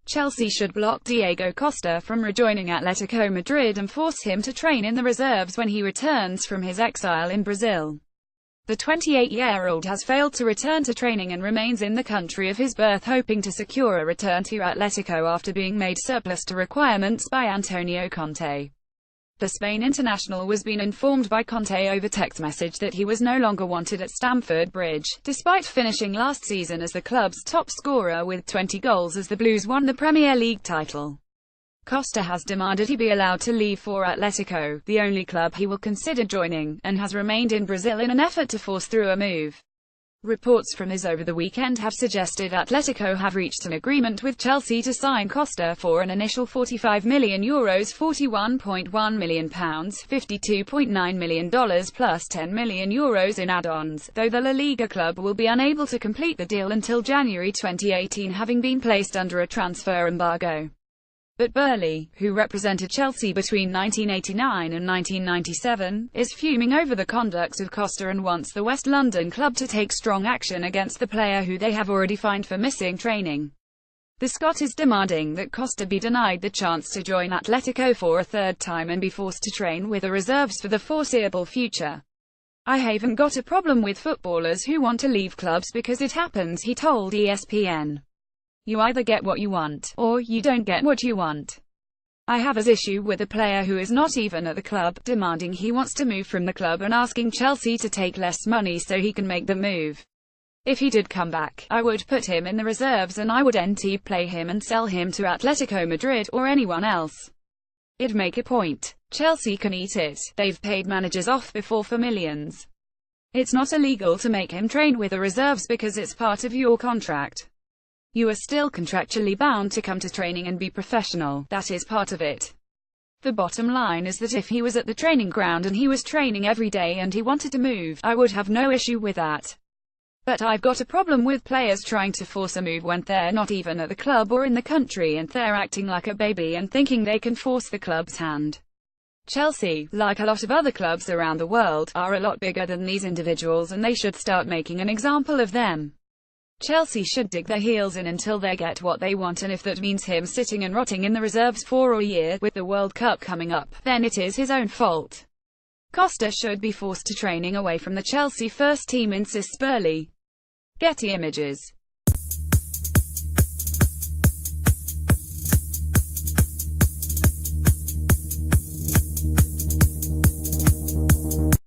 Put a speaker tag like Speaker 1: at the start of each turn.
Speaker 1: Chelsea should block Diego Costa from rejoining Atletico Madrid and force him to train in the reserves when he returns from his exile in Brazil. The 28-year-old has failed to return to training and remains in the country of his birth, hoping to secure a return to Atletico after being made surplus to requirements by Antonio Conte. The Spain international was being informed by Conte over text message that he was no longer wanted at Stamford Bridge, despite finishing last season as the club's top scorer with 20 goals as the Blues won the Premier League title. Costa has demanded he be allowed to leave for Atletico, the only club he will consider joining, and has remained in Brazil in an effort to force through a move. Reports from his over the weekend have suggested Atletico have reached an agreement with Chelsea to sign Costa for an initial €45 million, £41.1 million, $52.9 million plus €10 million in add-ons, though the La Liga club will be unable to complete the deal until January 2018, having been placed under a transfer embargo. But Burley, who represented Chelsea between 1989 and 1997, is fuming over the conduct of Costa and wants the West London club to take strong action against the player, who they have already fined for missing training. The Scot is demanding that Costa be denied the chance to join Atletico for a third time and be forced to train with the reserves for the foreseeable future. "I haven't got a problem with footballers who want to leave clubs because it happens," he told ESPN. "You either get what you want, or you don't get what you want. I have an issue with a player who is not even at the club, demanding he wants to move from the club and asking Chelsea to take less money so he can make the move. If he did come back, I would put him in the reserves and I would play him and sell him to Atletico Madrid, or anyone else. It'd make a point. Chelsea can eat it. They've paid managers off before for millions. It's not illegal to make him train with the reserves because it's part of your contract. You are still contractually bound to come to training and be professional. That is part of it. The bottom line is that if he was at the training ground and he was training every day and he wanted to move, I would have no issue with that. But I've got a problem with players trying to force a move when they're not even at the club or in the country and they're acting like a baby and thinking they can force the club's hand. Chelsea, like a lot of other clubs around the world, are a lot bigger than these individuals and they should start making an example of them. Chelsea should dig their heels in until they get what they want, and if that means him sitting and rotting in the reserves for a year, with the World Cup coming up, then it is his own fault. Costa should be forced to training away from the Chelsea first team, insists Burley. Getty Images.